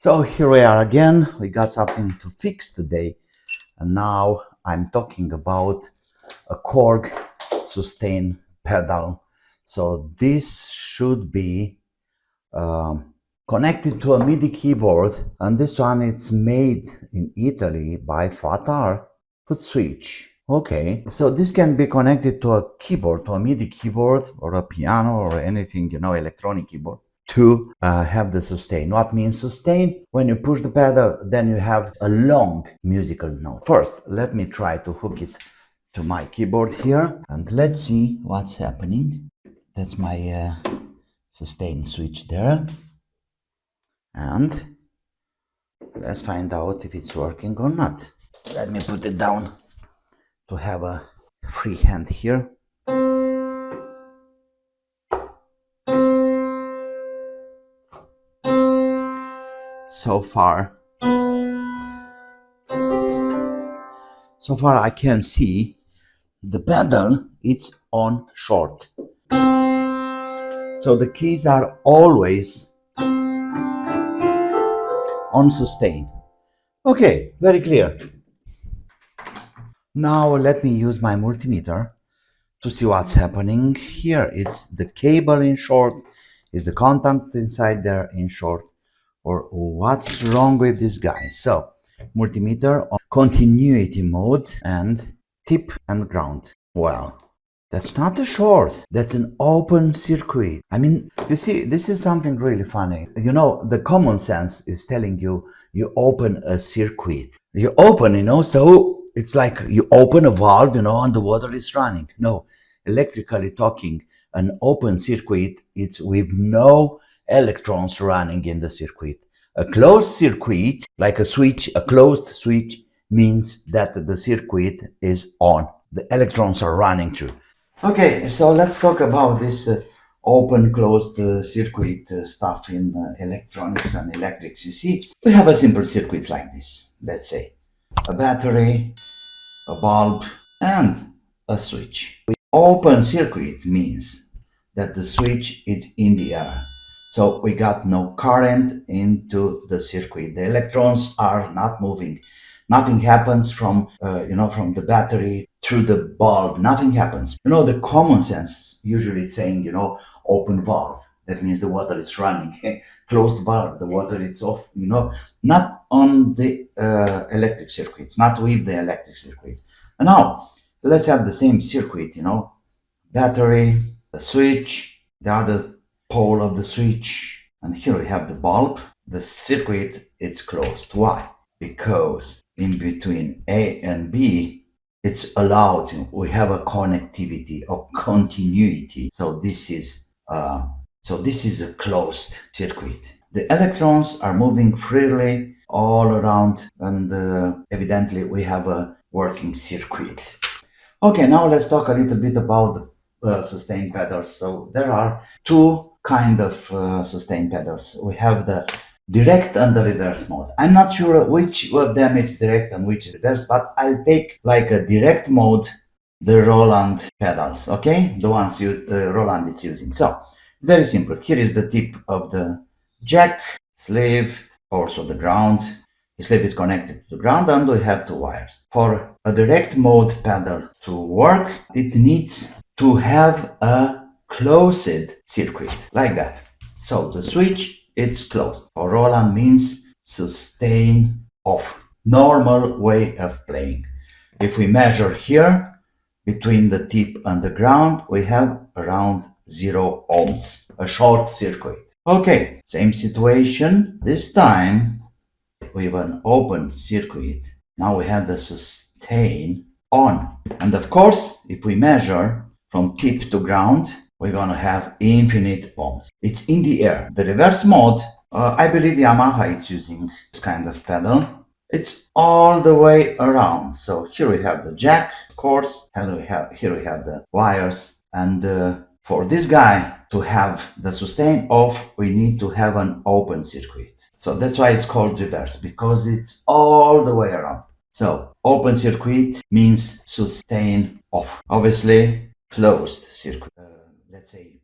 So here we are again. We got something to fix today, and now I'm talking about a Korg sustain pedal. So this should be connected to a MIDI keyboard, and this one it's made in Italy by Fatar foot switch. Okay, so this can be connected to a keyboard, to a MIDI keyboard or a piano or anything, electronic keyboard, to have the sustain. What means sustain? When you push the pedal, then you have a long musical note. First, let me try to hook it to my keyboard here, and let's see what's happening. That's my sustain switch there, and let's find out if it's working or not. Let me put it down to have a free hand here. So far I can see the pedal, it's on short. So the keys are always on sustain. Okay, very clear. Now let me use my multimeter to see what's happening. Here it's the cable in short, is the contact inside there in short, or what's wrong with this guy. So multimeter on continuity mode and tip and ground. Well, that's not a short, that's an open circuit. I mean, you see, this is something really funny. The common sense is telling you, you open a circuit. You open, so it's like you open a valve, and the water is running. No, electrically talking, an open circuit, it's with no electrons running in the circuit. A closed circuit, like a switch, a closed switch, means that the circuit is on. The electrons are running through. Okay, so let's talk about this open closed circuit stuff in electronics and electrics. You see, we have a simple circuit like this. Let's say a battery, a bulb, and a switch. Open circuit means that the switch is in the air. So we got no current into the circuit. The electrons are not moving. Nothing happens from the battery through the bulb. Nothing happens. The common sense usually saying, open valve. That means the water is running. Closed valve, the water is off. Not on the electric circuits, not with the electric circuits. And now let's have the same circuit. Battery, the switch, the other pole of the switch, and here we have the bulb. The circuit is closed. Why? Because in between A and B, it's allowed. We have a connectivity or continuity. So this is a closed circuit. The electrons are moving freely all around, and evidently we have a working circuit. Okay, now let's talk a little bit about sustain pedals. So there are two kind of sustain pedals. We have the direct and the reverse mode. I'm not sure which of them is direct and which is reverse, but I'll take like a direct mode, the Roland pedals, okay? The ones Roland is using. So very simple. Here is the tip of the jack, sleeve, also the ground. The sleeve is connected to the ground, and we have two wires. For a direct mode pedal to work, it needs to have a closed circuit, like that. So the switch, it's closed. For Roland means sustain off. Normal way of playing. If we measure here, between the tip and the ground, we have around 0 ohms, a short circuit. Okay, same situation. This time, with an open circuit, now we have the sustain on. And of course, if we measure from tip to ground, we're gonna have infinite ohms. It's in the air. The reverse mode, I believe Yamaha is using this kind of pedal. It's all the way around. So here we have the jack, of course, and here we have the wires. And for this guy to have the sustain off, we need to have an open circuit. So that's why it's called reverse, because it's all the way around. So open circuit means sustain off. Obviously, closed circuit. Let's say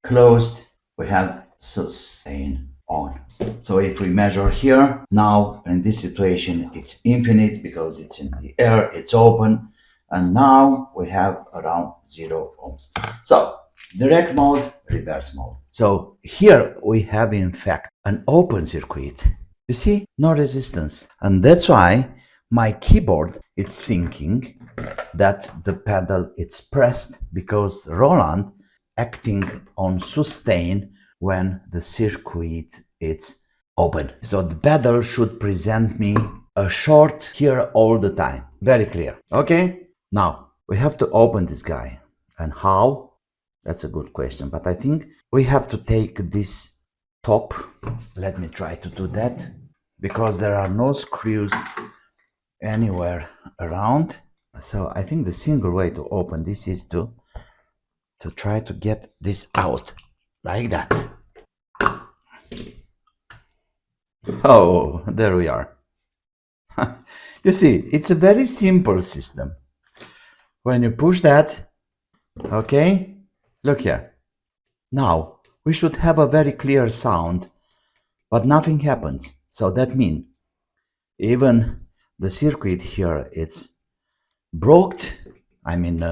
closed, we have sustain on. So if we measure here, now in this situation it's infinite because it's in the air, it's open, and now we have around 0 ohms. So direct mode, reverse mode. So here we have in fact an open circuit. You see, no resistance, and that's why my keyboard is thinking that the pedal it's pressed because Roland acting on sustain when the circuit is open. So the pedal should present me a short here all the time. Very clear. Okay? Now we have to open this guy. And how? That's a good question. But I think we have to take this top. Let me try to do that because there are no screws anywhere around. So I think the single way to open this is to try to get this out like that. Oh, there we are. You see, it's a very simple system. When you push that, okay, look here. Now, we should have a very clear sound, but nothing happens. So that means even the circuit here, it's broke, I mean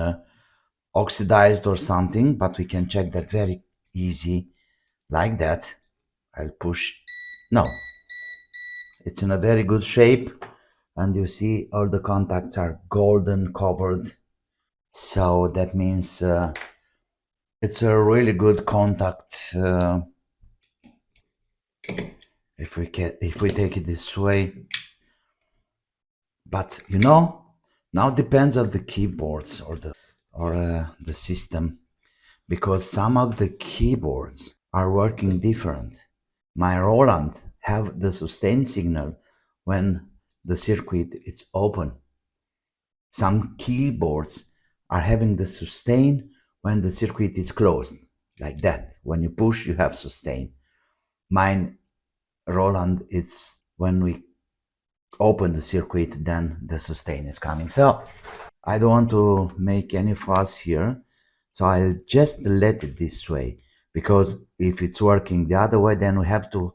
oxidized or something, but we can check that very easy like that. I'll push. No, it's in a very good shape, and you see all the contacts are golden covered, so that means it's a really good contact. If we take it this way, but you know, now depends on the keyboards or the system, because some of the keyboards are working different. My Roland have the sustain signal when the circuit is open. Some keyboards are having the sustain when the circuit is closed, like that. When you push, you have sustain. Mine Roland, it's when we open the circuit, then the sustain is coming. So I don't want to make any fuss here, so I'll just let it this way, because if it's working the other way, then we have to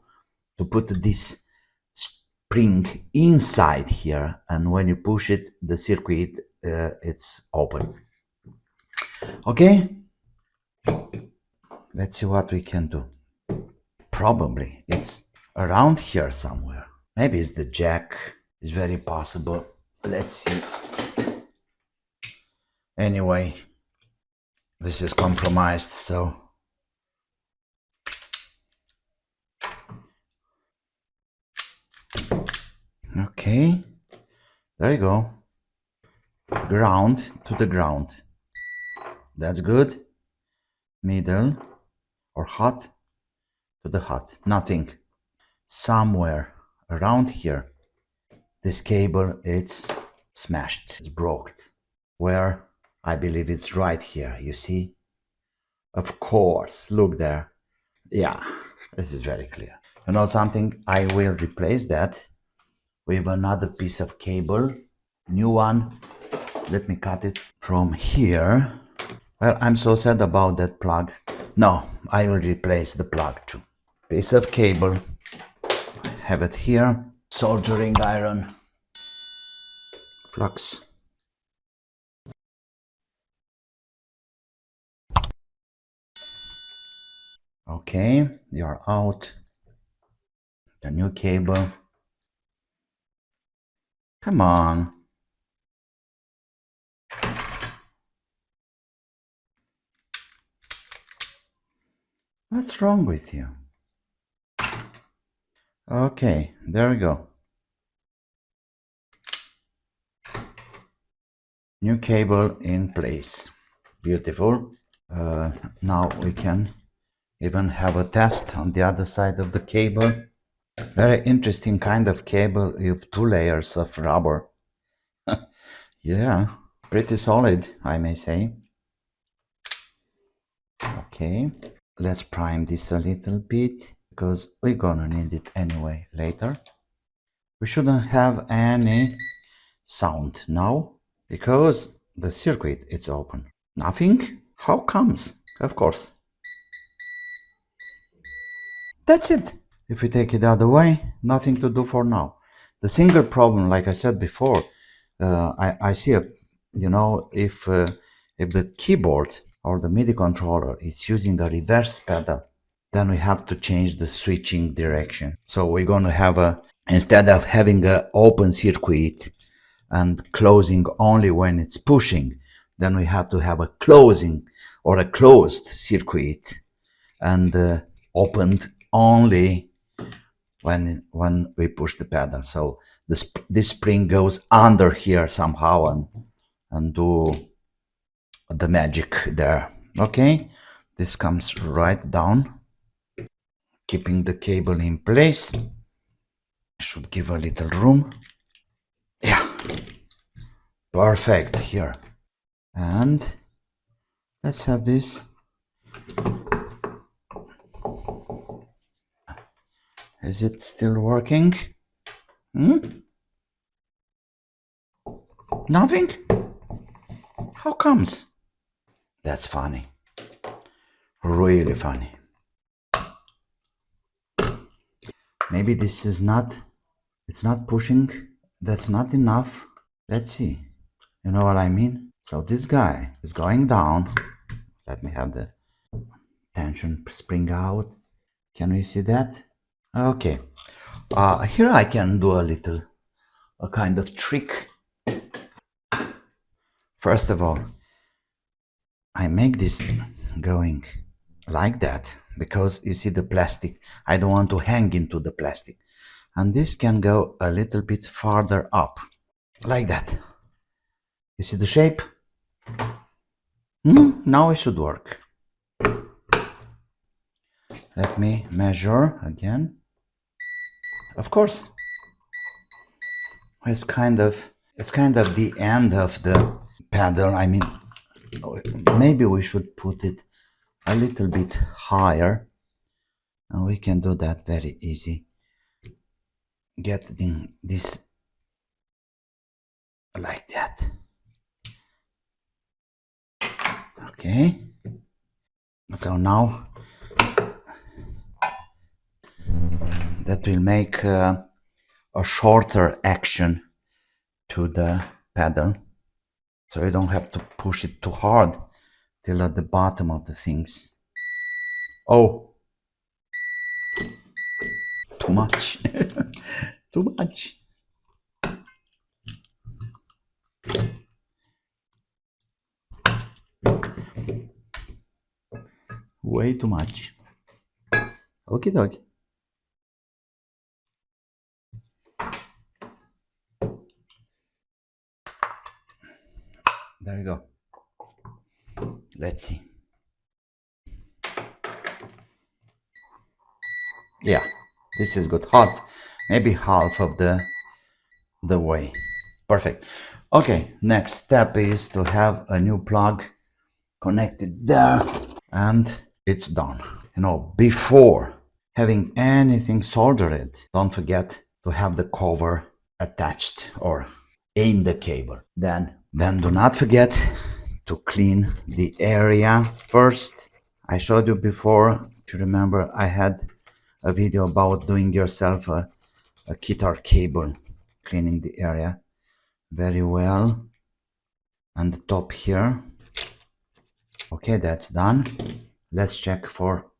put this spring inside here, and when you push it, the circuit it's open. Okay, let's see what we can do. Probably it's around here somewhere. Maybe it's the jack. It's very possible. Let's see. Anyway, this is compromised, so okay, there you go. Ground to the ground. That's good. Middle or hot to the hot. Nothing. Somewhere around here, this cable it's smashed. It's broke. Where? I believe it's right here. You see? Of course. Look there. Yeah, this is very clear. You know something? I will replace that with another piece of cable. New one. Let me cut it from here. Well, I'm so sad about that plug. No, I will replace the plug too. Piece of cable. Have it here. Soldering iron. Flux. Okay, you're out. The new cable. Come on. What's wrong with you? Okay, there we go. New cable in place. Beautiful. Now we can even have a test on the other side of the cable. Very interesting kind of cable with 2 layers of rubber. Yeah, pretty solid, I may say. Okay, let's prime this a little bit, because we're gonna need it anyway later. We shouldn't have any sound now, because the circuit is open. Nothing? How comes? Of course. That's it. If we take it the other way, nothing to do for now. The single problem, like I said before, I see a, you know, if the keyboard or the MIDI controller is using a reverse pedal, then we have to change the switching direction. So we're going to have a, instead of having an open circuit and closing only when it's pushing, then we have to have a closing or a closed circuit and opened only when we push the pedal. So this spring goes under here somehow and do the magic there. Okay, this comes right down, keeping the cable in place. Should give a little room. Yeah, perfect here. And let's have this. Is it still working? Nothing? How comes? That's funny. Really funny. Maybe this is not, it's not pushing. That's not enough. Let's see. You know what I mean? So this guy is going down. Let me have the tension spring out. Can we see that? Okay. Here I can do a kind of trick. First of all, I make this going like that because you see the plastic. I don't want to hang into the plastic. And this can go a little bit farther up, like that. You see the shape? Now it should work. Let me measure again. Of course, it's kind of the end of the pedal. I mean, maybe we should put it a little bit higher, and we can do that very easy. Getting this like that. Okay. So now that will make a shorter action to the pedal, so you don't have to push it too hard till at the bottom of the things. Oh, too much. Too much. Way too much. Okie dokie. There you go. Let's see. Yeah, this is good. Maybe half of the way. Perfect. Okay, next step is to have a new plug connected there, and it's done. You know, before having anything soldered, don't forget to have the cover attached or aim the cable. Then do not forget to clean the area first. I showed you before, if you remember, I had a video about doing yourself a guitar cable, cleaning the area very well. And the top here. Okay, that's done. Let's check for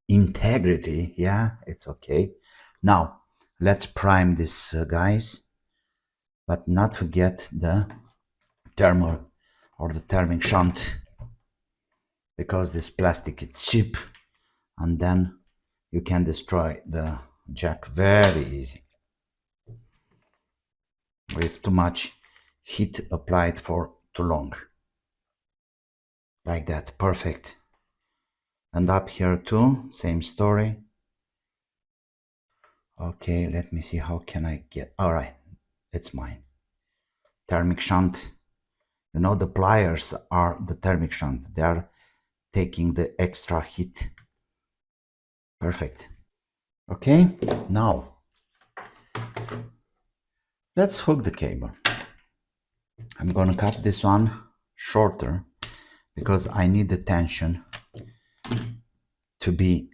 integrity. Yeah, it's okay. Now let's prime this, guys, but not forget the thermal or the thermic shunt, because this plastic is cheap and then you can destroy the jack very easy with too much heat applied for too long. Like that. Perfect. And up here too, same story. Okay, let me see, how can I get, all right, it's mine. Thermic shunt. You know, the pliers are the thermic shunt. They are taking the extra heat. Perfect. Okay, now let's hook the cable. I'm gonna cut this one shorter because I need the tension to be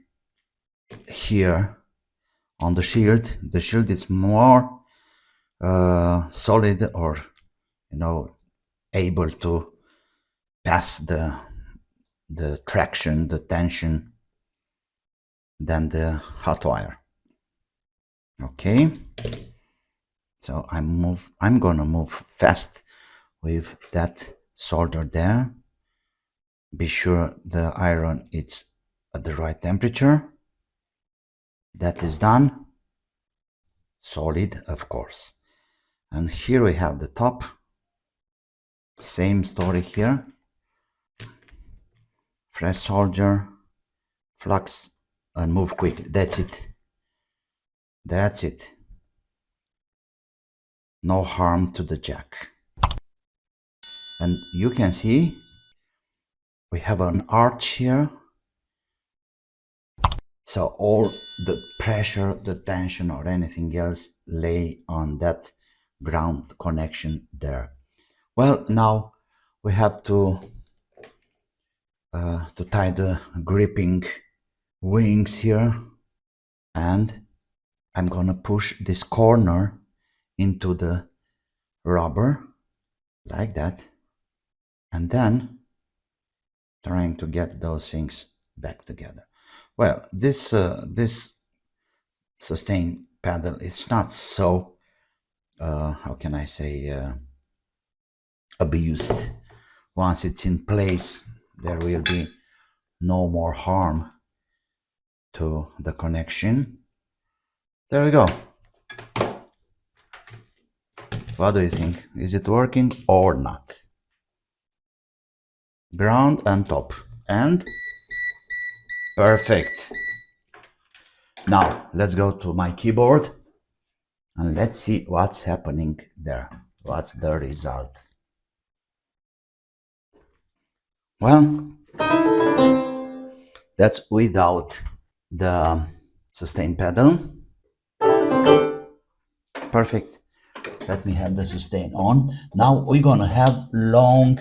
here on the shield. The shield is more solid, or able to pass the traction, the tension, than the hot wire. Okay, so I'm gonna move fast with that solder there. Be sure the iron is at the right temperature. That is done. Solid, of course. And here we have the top. Same story here. Fresh solder, flux, and move quickly. That's it. That's it. No harm to the jack. And you can see we have an arch here. So all the pressure, the tension, or anything else lay on that ground connection there. Well, now we have to tie the gripping wings here, and I'm gonna push this corner into the rubber like that, and then trying to get those things back together. Well, this sustain pedal is not so how can I say, abused. Once it's in place, there will be no more harm to the connection. There we go. What do you think? Is it working or not? Ground and top, and perfect. Now let's go to my keyboard and let's see what's happening there. What's the result? Well, that's without the sustain pedal. Perfect. Let me have the sustain on. Now we're gonna have long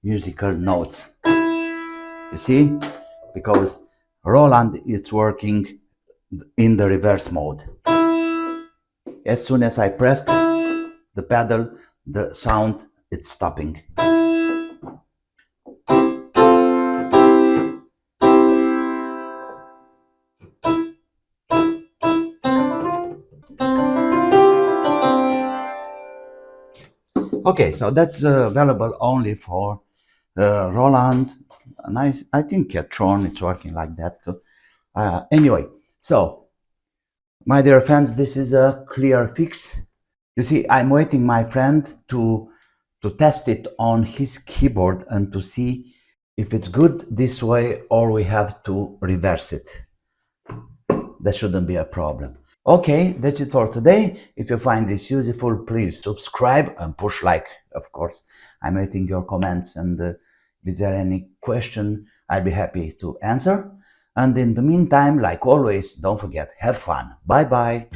musical notes. You see? Because Roland is working in the reverse mode. As soon as I pressed the pedal, the sound is stopping. Okay, so that's available only for Roland, and I think Tron it's working like that too. Anyway, so my dear friends, this is a clear fix. You see, I'm waiting my friend to test it on his keyboard and to see if it's good this way or we have to reverse it. That shouldn't be a problem. Okay, that's it for today. If you find this useful, please subscribe and push like, of course. I'm waiting your comments, and if there any question, I'll be happy to answer. And in the meantime, like always, don't forget, have fun. Bye bye.